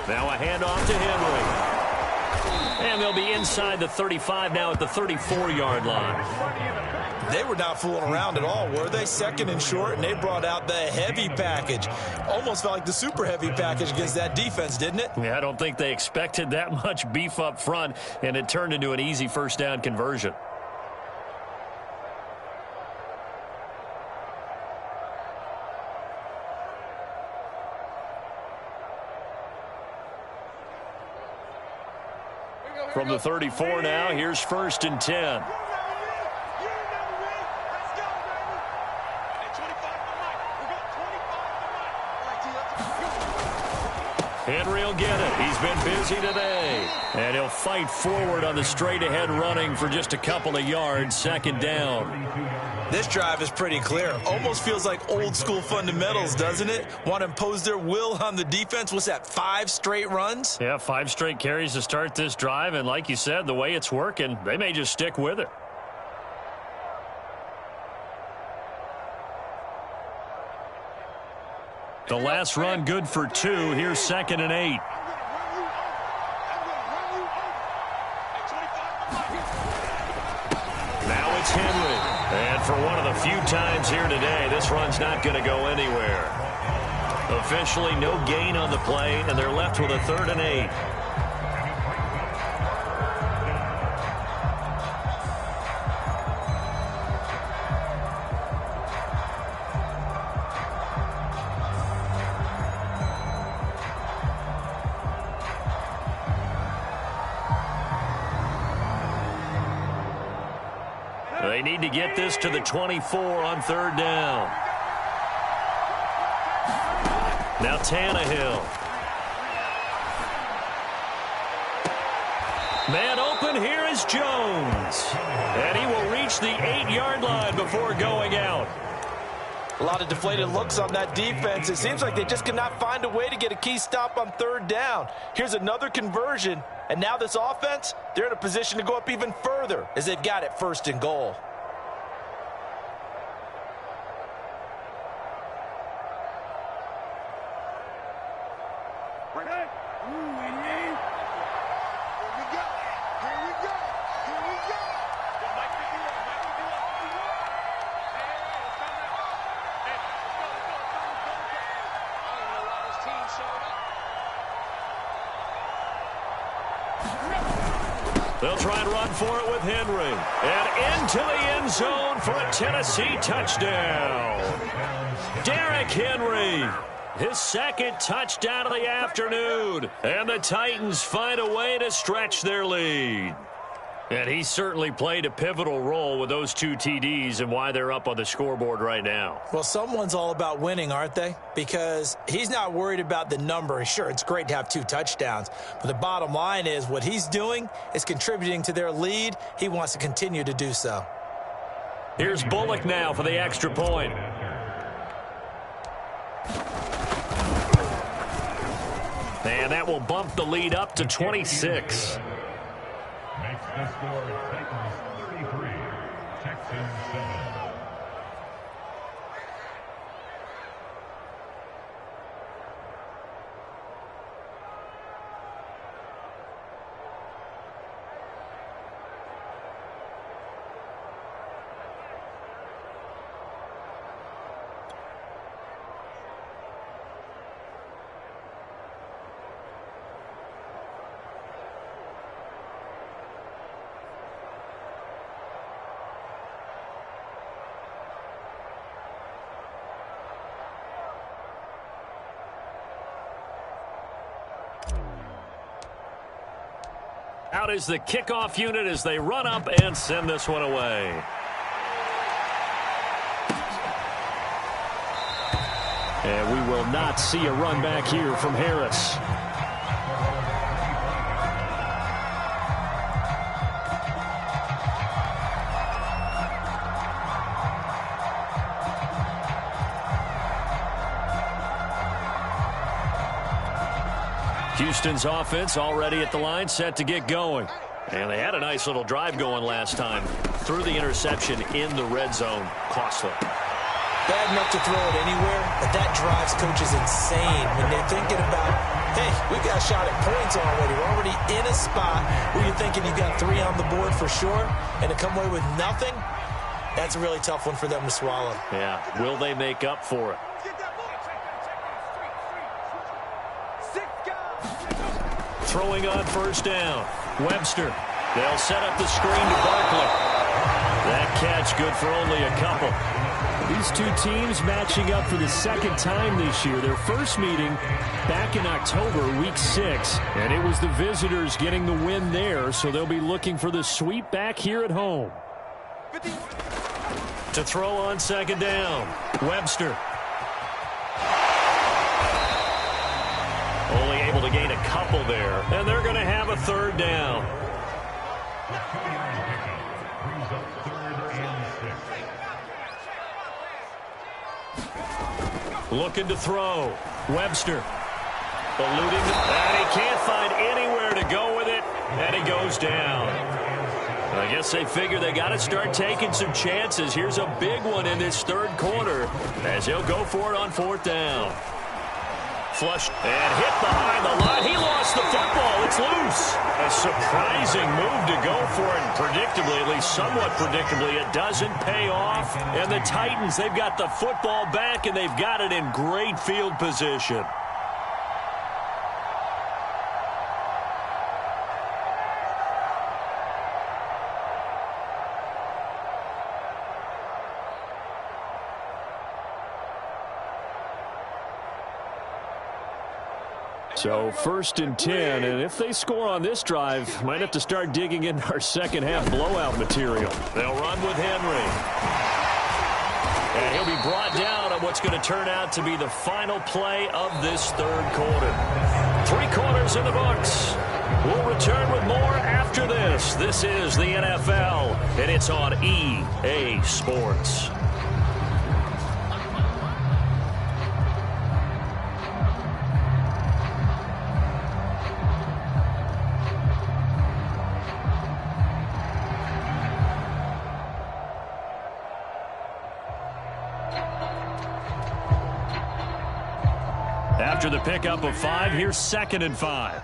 [SPEAKER 1] Now a handoff to Henry. And they'll be inside the 35 now at the 34-yard line.
[SPEAKER 2] They were not fooling around at all, were they? 2nd and short, and they brought out the heavy package. Almost felt like the super heavy package against that defense, didn't it?
[SPEAKER 1] Yeah, I don't think they expected that much beef up front, and it turned into an easy 1st down conversion. From the 34 now, here's 1st and 10. Henry will get it. He's been busy today. And he'll fight forward on the straight-ahead running for just a couple of yards. 2nd down.
[SPEAKER 2] This drive is pretty clear. Almost feels like old-school fundamentals, doesn't it? Want to impose their will on the defense. What's that, 5 straight runs?
[SPEAKER 1] Yeah, 5 straight carries to start this drive. And like you said, the way it's working, they may just stick with it. The last run good for 2. Here's 2nd and 8. Now it's Henry. And for one of the few times here today, this run's not going to go anywhere. Officially no gain on the play, and they're left with a 3rd and 8. They need to get this to the 24 on 3rd down. Now Tannehill. Man open, here is Jones. And he will reach the 8-yard line before going out.
[SPEAKER 2] A lot of deflated looks on that defense. It seems like they just cannot find a way to get a key stop on 3rd down. Here's another conversion. And now this offense, they're in a position to go up even further as they've got it 1st and goal.
[SPEAKER 1] They'll try and run for it with Henry. And into the end zone for a Tennessee touchdown. Derrick Henry, his 2nd touchdown of the afternoon. And the Titans find a way to stretch their lead. And he certainly played a pivotal role with those 2 TDs and why they're up on the scoreboard right now.
[SPEAKER 2] Well, someone's all about winning, aren't they? Because he's not worried about the number. Sure, it's great to have 2 touchdowns, but the bottom line is what he's doing is contributing to their lead. He wants to continue to do so.
[SPEAKER 1] Here's Bullock now for the extra point. And that will bump the lead up to 26.
[SPEAKER 5] Makes the score Titans 33, Texans 7.
[SPEAKER 1] Out is the kickoff unit as they run up and send this one away.
[SPEAKER 3] And we will not see a run back here from Harris. Houston's offense already at the line, set to get going.
[SPEAKER 1] And they had a nice little drive going last time. Threw the interception in the red zone. Costly.
[SPEAKER 2] Bad enough to throw it anywhere, but that drives coaches insane when they're thinking about, hey, we've got a shot at points already. We're already in a spot where you're thinking you've got 3 on the board for sure, and to come away with nothing, that's a really tough one for them to swallow.
[SPEAKER 1] Yeah, will they make up for it? Throwing on first down. Webster. They'll set up the screen to Barkley. That catch good for only a couple.
[SPEAKER 3] These 2 teams matching up for the second time this year. Their first meeting back in October, week 6. And it was the visitors getting the win there, so they'll be looking for the sweep back here at home.
[SPEAKER 1] To throw on second down. Webster. Only able to gain a couple there. And they're going to have a third down. Looking to throw. Webster. Eluding. And he can't find anywhere to go with it. And he goes down. I guess they figure they got to start taking some chances. Here's a big one in this third quarter as he'll go for it on fourth down. Flush and hit behind the line. He lost the football. It's loose. A surprising move to go for it. And predictably, at least somewhat predictably, it doesn't pay off. And the Titans, they've got the football back, and they've got it in great field position.
[SPEAKER 3] So 1st and 10, and if they score on this drive, might have to start digging into our second half blowout material.
[SPEAKER 1] They'll run with Henry. And he'll be brought down on what's going to turn out to be the final play of this third quarter. 3 quarters in the books. We'll return with more after this. This is the NFL, and it's on EA Sports. After the pickup of 5, here's 2nd and 5.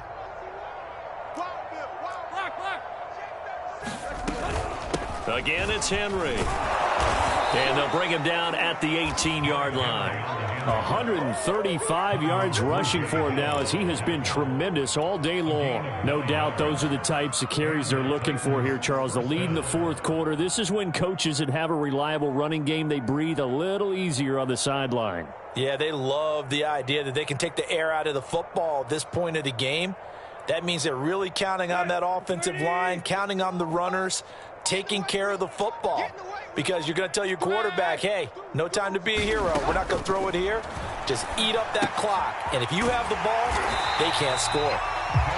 [SPEAKER 1] Again, it's Henry. And they'll bring him down at the 18-yard line.
[SPEAKER 3] 135 yards rushing for him now as he has been tremendous all day long. No doubt those are the types of carries they're looking for here, Charles. The lead in the fourth quarter. This is when coaches that have a reliable running game, they breathe a little easier on the sideline.
[SPEAKER 2] Yeah, they love the idea that they can take the air out of the football at this point of the game. That means they're really counting on that offensive line, counting on the runners, taking care of the football. Because you're going to tell your quarterback, hey, no time to be a hero. We're not going to throw it here. Just eat up that clock. And if you have the ball, they can't score.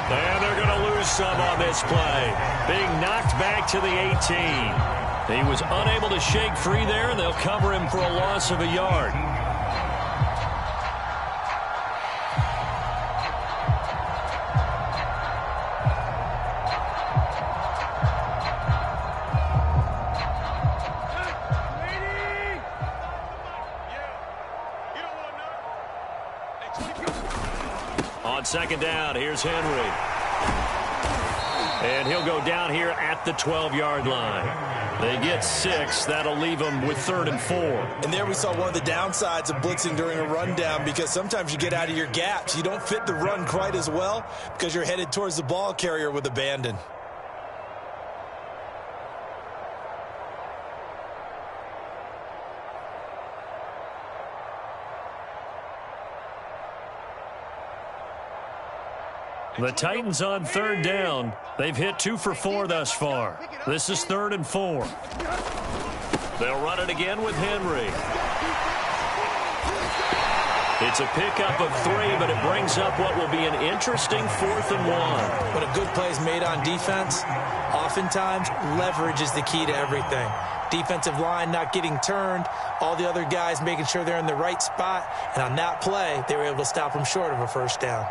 [SPEAKER 1] And they're going to lose some on this play. Being knocked back to the 18. He was unable to shake free there, and they'll cover him for a loss of a yard. On second down, here's Henry. And he'll go down here at the 12-yard line. They get 6. That'll leave them with 3rd and 4.
[SPEAKER 2] And there we saw one of the downsides of blitzing during a rundown, because sometimes you get out of your gaps. You don't fit the run quite as well because you're headed towards the ball carrier with abandon.
[SPEAKER 1] The Titans on 3rd down. They've hit 2 for 4 thus far. This is 3rd and 4. They'll run it again with Henry. It's a pickup of 3, but it brings up what will be an interesting 4th and 1.
[SPEAKER 2] When a good play is made on defense, oftentimes leverage is the key to everything. Defensive line not getting turned, all the other guys making sure they're in the right spot, and on that play, they were able to stop them short of a 1st down.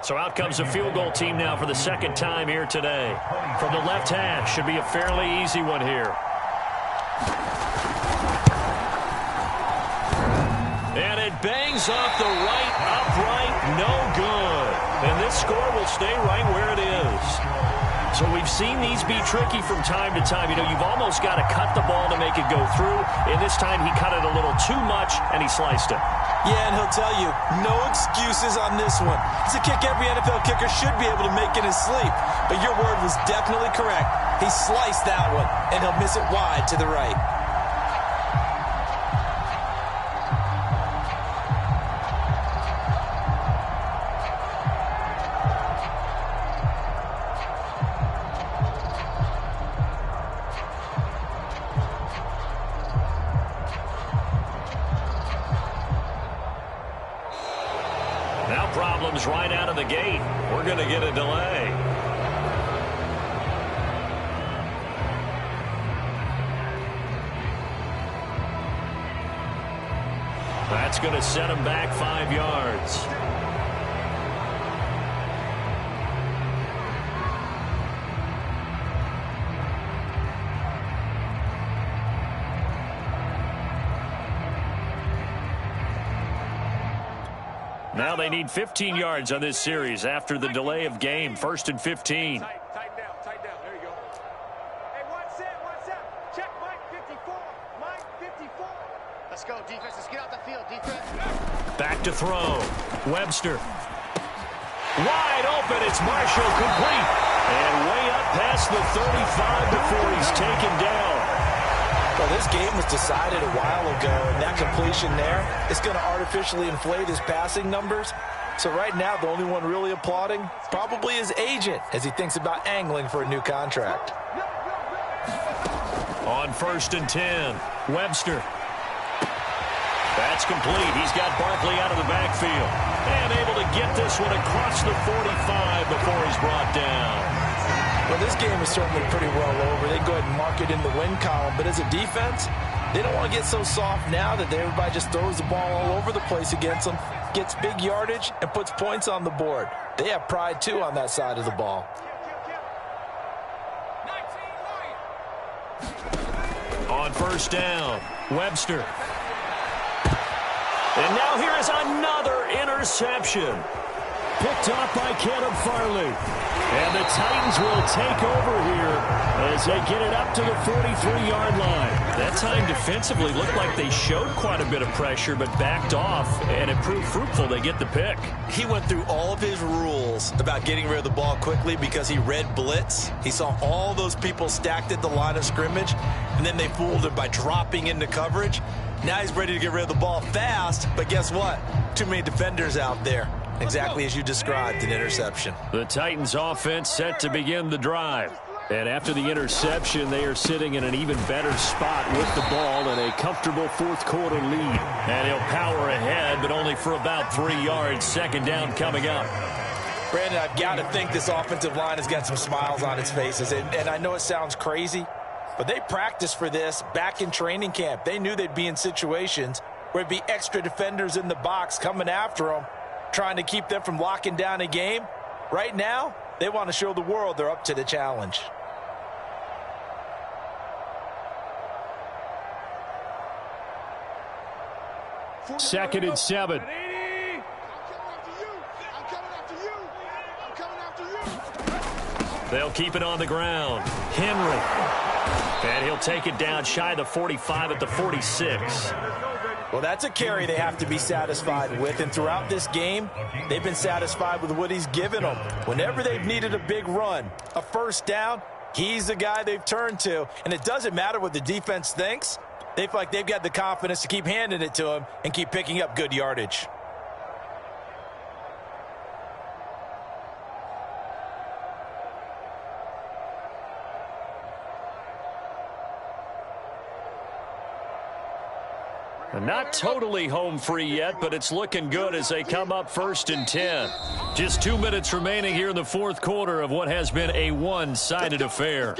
[SPEAKER 1] So out comes a field goal team now for the 2nd time here today. From the left hash, should be a fairly easy one here. And it bangs off the right upright, no good. And this score will stay right where it is. So we've seen these be tricky from time to time. You know, you've almost got to cut the ball to make it go through. And this time he cut it a little too much, and he sliced it.
[SPEAKER 2] Yeah, and he'll tell you, no excuses on this one. It's a kick every NFL kicker should be able to make in his sleep. But your word was definitely correct. He sliced that one, and he'll miss it wide to the right.
[SPEAKER 1] Now problems right out of the gate. We're going to get a delay. That's going to set him back 5 yards. Now they need 15 yards on this series after the delay of game. 1st and 15.
[SPEAKER 4] Tighten down. There you go. Hey, one set. Check Mike 54. Mike 54.
[SPEAKER 6] Let's go, defense. Let's get out the field, defense.
[SPEAKER 1] Back to throw. Webster. Wide open. It's Marshall, complete. And way up past the 35 before he's taken down.
[SPEAKER 2] Well, this game was decided a while ago, and that completion there is going to artificially inflate his passing numbers. So right now, the only one really applauding probably his agent as he thinks about angling for a new contract.
[SPEAKER 1] On 1st and 10, Webster. That's complete. He's got Barkley out of the backfield. And able to get this one across the 45 before he's brought down.
[SPEAKER 2] Well, this game is certainly pretty well over. They go ahead and mark it in the win column. But as a defense, they don't want to get so soft now that everybody just throws the ball all over the place against them, gets big yardage, and puts points on the board. They have pride, too, on that side of the ball.
[SPEAKER 1] On 1st down, Webster. And now here is another interception. Picked off by Caleb Farley. And the Titans will take over here as they get it up to the 43-yard line. That time defensively looked like they showed quite a bit of pressure but backed off, and it proved fruitful. They get the pick.
[SPEAKER 2] He went through all of his rules about getting rid of the ball quickly because he read blitz. He saw all those people stacked at the line of scrimmage, and then they fooled him by dropping into coverage. Now he's ready to get rid of the ball fast, but guess what? Too many defenders out there. Exactly as you described, an interception.
[SPEAKER 3] The Titans offense set to begin the drive. And after the interception, they are sitting in an even better spot with the ball and a comfortable fourth quarter lead. And he'll power ahead, but only for about 3 yards. Second down coming up.
[SPEAKER 2] Brandon, I've got to think this offensive line has got some smiles on its faces. And I know it sounds crazy, but they practiced for this back in training camp. They knew they'd be in situations where there'd be extra defenders in the box coming after them, trying to keep them from locking down a game. Right now, they want to show the world they're up to the challenge.
[SPEAKER 3] Second and 7. They'll keep it on the ground. Henry. And he'll take it down shy of the 45 at the 46.
[SPEAKER 2] Well, that's a carry they have to be satisfied with. And throughout this game, they've been satisfied with what he's given them. Whenever they've needed a big run, a first down, he's the guy they've turned to. And it doesn't matter what the defense thinks. They feel like they've got the confidence to keep handing it to him and keep picking up good yardage.
[SPEAKER 3] Not totally home free yet, but it's looking good as they come up 1st and 10. Just 2 minutes remaining here in the fourth quarter of what has been a one-sided affair.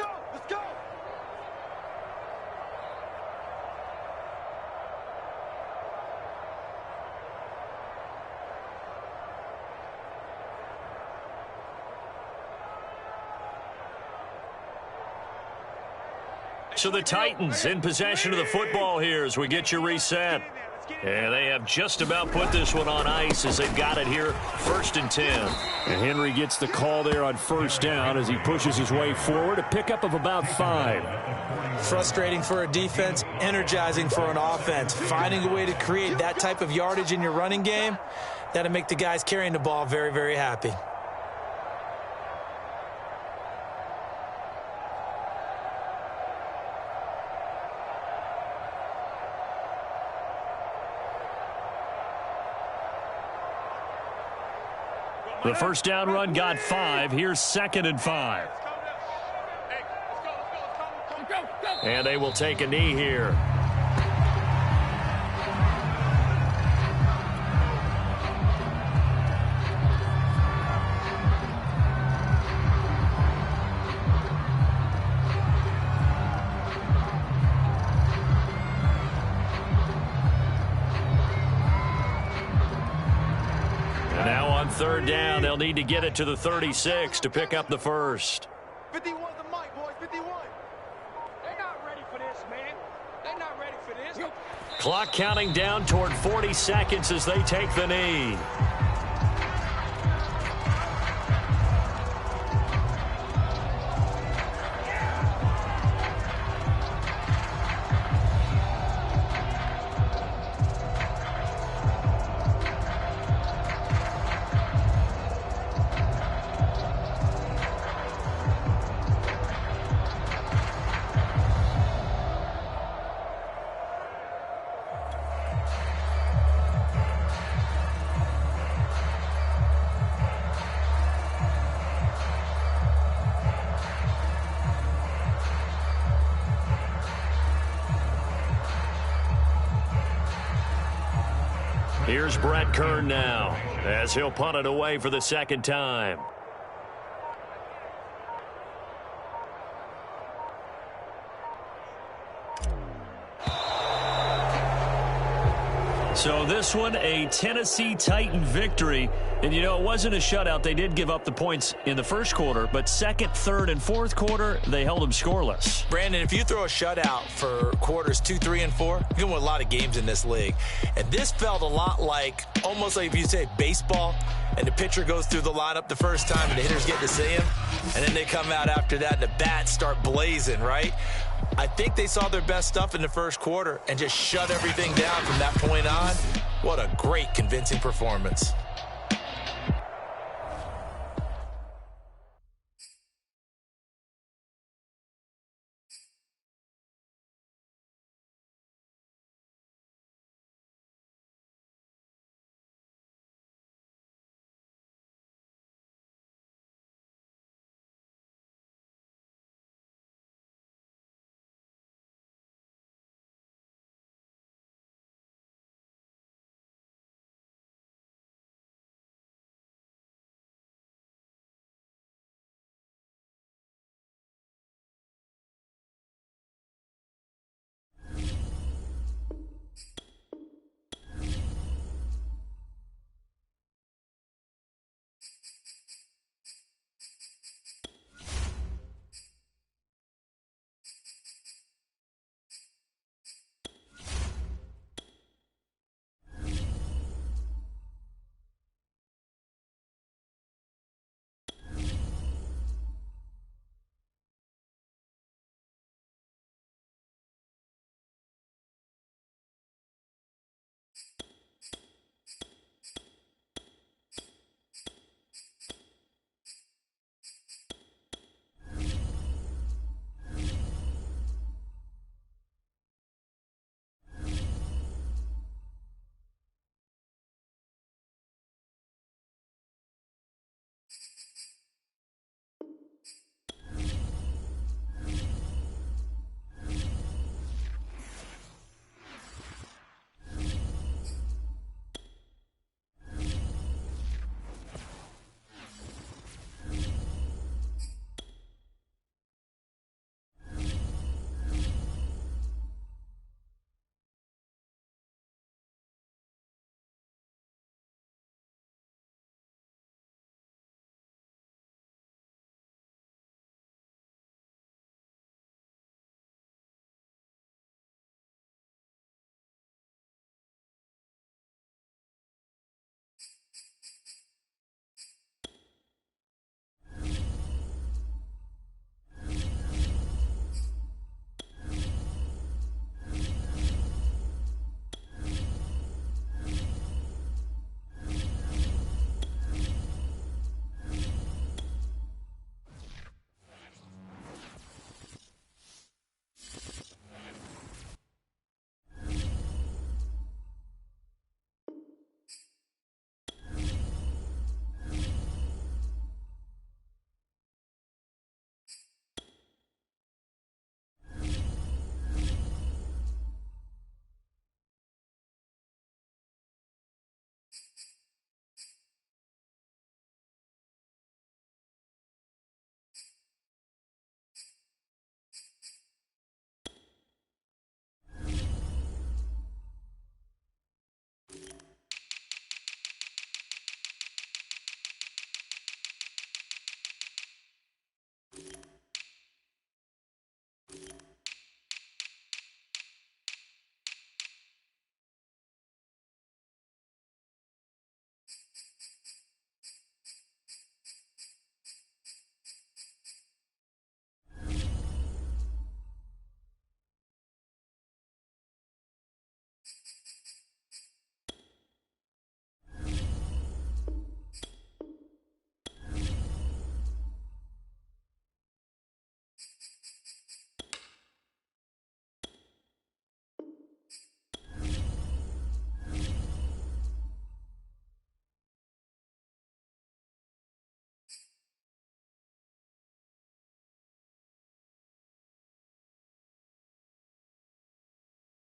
[SPEAKER 3] So the Titans in possession of the football here as we get you reset. And they have just about put this one on ice as they've got it here 1st and 10. And Henry gets the call there on first down as he pushes his way forward. A pickup of about 5.
[SPEAKER 2] Frustrating for a defense, energizing for an offense. Finding a way to create that type of yardage in your running game, that'll make the guys carrying the ball very, very happy.
[SPEAKER 3] The first down run got 5. Here's 2nd and 5. And they will take a knee here. Third down, they'll need to get it to the 36 to pick up the first.
[SPEAKER 4] 51 the mic, boys, 51. They're not ready for this, man. They're not ready for this.
[SPEAKER 3] Clock counting down toward 40 seconds as they take the knee. Here's Brett Kern now as he'll punt it away for the second time. So this one, a Tennessee Titan victory. And, you know, it wasn't a shutout. They did give up the points in the first quarter, but second, third, and fourth quarter, they held them scoreless.
[SPEAKER 2] Brandon, if you throw a shutout for quarters 2, 3, and 4, you can win a lot of games in this league. And this felt a lot like, almost like if you say baseball, and the pitcher goes through the lineup the first time and the hitters get to see him, and then they come out after that and the bats start blazing, right? I think they saw their best stuff in the first quarter and just shut everything down from that point on. What a great, convincing performance.